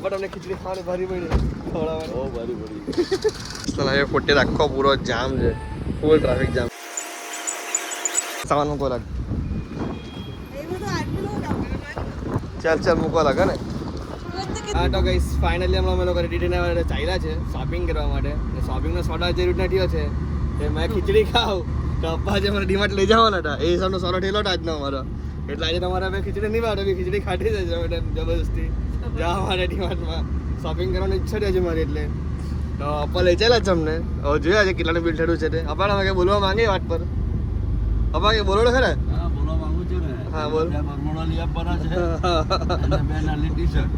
but અમને ખીચડી ખાવાની ભારી પડી ખવડાવવાની બહુ ભારી પડી હવે ખોટે આખો પૂરો જામ છે ફૂલ ટ્રાફિક જામ સામાન મૂકવા લાગે ચાલ મૂકવા લાગે ને હા તો ગઈસ ફાઇનલી હમણાં અમે લોકો રેડી થઈને ચાલ્યા છે શોપિંગ કરવા માટે શોપિંગનો સોડા જે રૂટ થયો છે એ મેં ખીચડી ખાવ તો અપ્પા જે મને ડીમાર્ટ લઈ જવાના હતા એ હિસાબનો સોરો ઠેલો હતા આજનો અમારો એટલે આજે તમારે હવે ખીચડી નહીં વાળો ખીચડી ખાટી જશે જબરદસ્તી જવા માટે ડીમાર્ટમાં શોપિંગ કરવાની ઈચ્છા છે મારી એટલે તો અપ્પા લઈ ચાલ્યા છે અમને હવે જોયા છે કેટલાનું બિલ થયું છે તે અપ્પા અમે બોલવા માંગીએ વાત પર અપ્પા કે બોલો ખરા हाँ बोल बरमोड़ा लिया पड़ा है અને બે નાની ટી-શર્ટ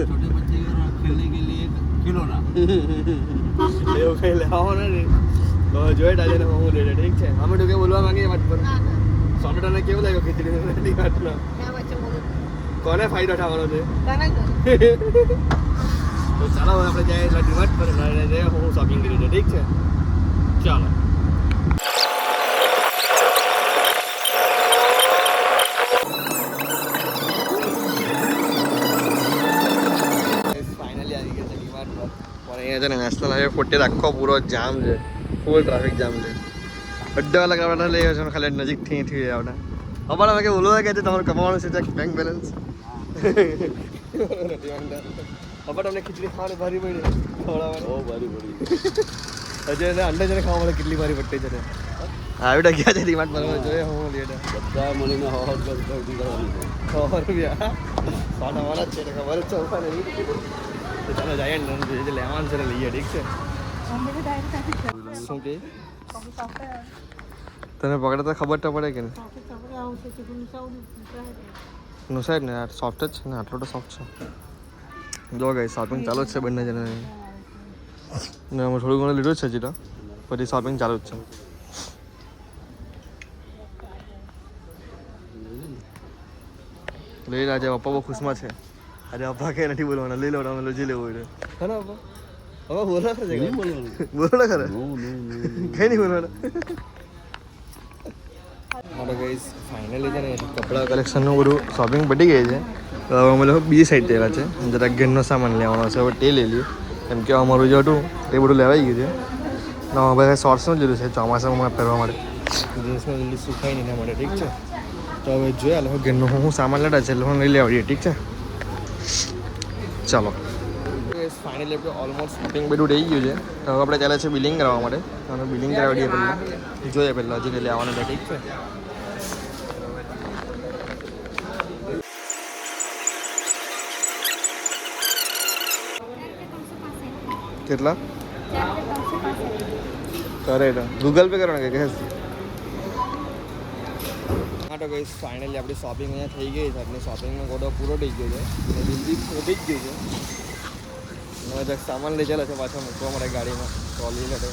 छोटे बच्चे के खेलने के लिए खिलौना એવું કઈ લેવો નથી તો જોઈ ડાજે ને હું લઈ લે ઠીક છે અમે તો કે બોલવા માંગીએ વાત પર સોમેટાને કેવું લાગ્યો ખીચડી ની વાતનો કોને ફાયદો થવાનો છે તો ચાલો આપણે જઈએ ડીમાર્ટ પર જઈએ હું શોપિંગ કરી દઉં ઠીક છે ચાલો અહીંયા છે ને નેશનલ હાઈવે 40 આખો પૂરો જામ છે ફૂલ ટ્રાફિક જામ છે બધા અલગ આપણે લઈ આવ્યો છે ખાલી નજીકથી થઈ આવતા અમારા અમે કે બોલવા કે તમારે કમાવાનું છે બેંક બેલેન્સ હવે તમને ખીચડી ખાવાની ભારી પડી ખવડાવવાની બહુ ભારી પડી હજી એને અંડે જઈને ખાવા મળે કેટલી ભારી પટ્ટી છે આવી ગયા છે ડીમાર્ટ પર જોઈએ હું લેટ બધા મળીને હવા કરવાની રૂપિયા સાડા જ છે ખબર જ છે તો ચાલો જઈએ ને જે લેવાનું છે લઈએ ઠીક છે શું કે તને પકડે તો ખબર તો પડે કે ને નું સાઈડ ને યાર સોફ્ટ જ છે ને આટલો તો સોફ્ટ છે જો ગઈ શોપિંગ ચાલુ જ છે બંને જણા ને અમે થોડું ઘણું લીધું જ છે હજી તો પછી શોપિંગ ચાલુ જ છે લઈ લે આજે પપ્પા બહુ ખુશમાં છે અરે અપ્પા કે નથી બોલવાના લઈ લો અમે લોજી લેવું હોય હે ને અપ્પા હવે બોલો ખરે બોલો ખરે કઈ નહીં બોલવાના મારો ગાઈસ ફાઇનલી છે ને કપડા કલેક્શનનું બધું શોપિંગ પતી ગઈ છે તો હવે અમે લોકો બીજી સાઈડ થયેલા છે જરા ઘરનો સામાન લેવાનો છે હવે તે લઈ લઈએ કેમ કે અમારું જે હતું તે બધું લેવાઈ ગયું છે ને હવે શોર્ટ્સનું જ લીધું છે ચોમાસામાં પહેરવા માટે જીન્સમાં જલ્દી સુકાઈ નહીં એના માટે ઠીક છે તો હવે જોયા લોકો ઘરનું હું સામાન લેતા છે એટલે હું લઈ લેવા ઠીક છે ચાલો ફાઇનલી આપણે ઓલમોસ્ટ શોપિંગ બધું રહી ગયું છે તો હવે આપણે ચાલે છે બિલિંગ કરવા માટે અને બિલિંગ કરાવી દઈએ પહેલાં જોઈએ પહેલાં હજી લેવાનું છે ઠીક છે કેટલા કરે તો ગૂગલ પે કરવાનું કે કેશ હા તો ગઈ ફાઇનલી આપણી શોપિંગ અહીંયા થઈ ગઈ છે આપણી શોપિંગનો ગોડો પૂરો થઈ ગયો છે અને બિલ બી પહોંચી જ ગયું છે હવે જક સામાન લઈ ચાલે છે પાછો મૂકવા મળે ગાડીમાં ટ્રોલી લટે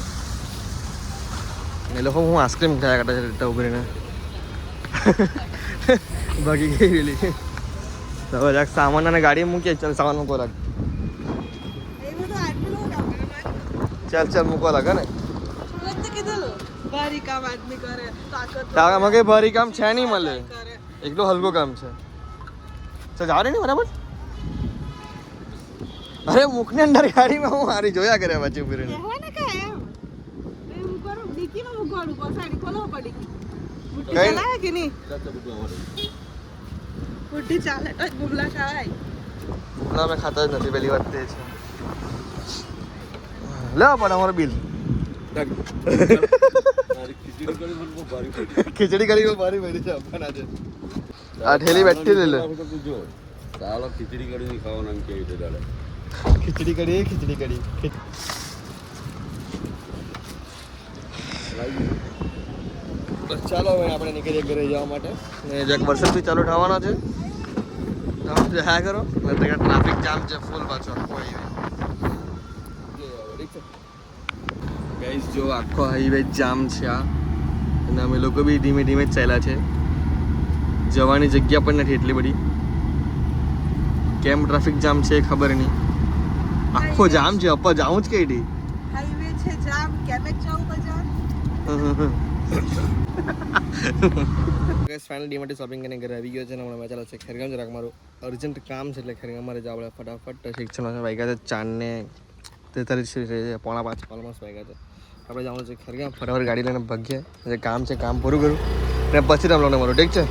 એ લોકો હું આઈસ્ક્રીમ ખાયા કરતા છે રીટા ઉભરીને ભાગી ગઈ રેલી તો હવે જક સામાન અને ગાડી મૂકીએ ચાલ સામાન મૂકવા લાગે ચાલ મૂકવા લાગે ને તારામાં કઈ ભારી કામ છે નહીં મળે એકદમ હલકો કામ છે તો જાવ નહીં બરાબર અરે મુખની અંદર ગાડીમાં હું હારી જોયા કરે વચ્ચે ઉભી રહીને ગુમલા મેં ખાતા જ નથી પહેલી વાત તે છે લે પણ અમારો બિલ ખીચડી કડી ભારી પડી છે આપવાના છે આ ઠેલી બેઠી લઈ લે ચાલો ખીચડી કડી ખાવાનું કેવી રીતે દાડે ખીચડી કડી બસ ચાલો હવે આપણે નીકળીએ ઘરે જવા માટે ને જક વરસાદ ચાલુ થવાનો છે હા કરો ટ્રાફિક જામ છે ફૂલ પાછો કોઈ ગાઈસ જો આખો હાઈવે જામ છે આ અને અમે લોકો બી ધીમે ધીમે જ ચાલ્યા છે જવાની જગ્યા પણ નથી એટલી બધી કેમ ટ્રાફિક જામ છે ખબર નહીં આખો જામ છે અપ્પા જાઉં જ કઈ હાઈવે છે જામ કેમ જ જાઉં બજાર ફાઇનલ ડીમાર્ટ શોપિંગ કરીને ઘરે આવી ગયો છે ને હમણાં મેં ચાલો છે ખેરગામ જરાક મારું અર્જન્ટ કામ છે એટલે ખેરગામ મારે જવા પડે ફટાફટ શિક્ષણ વાગ્યા છે 4:43 પોણા 5 ઓલમોસ્ટ વાગ્યા છે આપણે જવાનું છે ખેરગામ ફટાફટ ગાડી લઈને ભાગીએ જે કામ છે કામ પૂરું કરું અને પછી તમને મળું ઠીક છે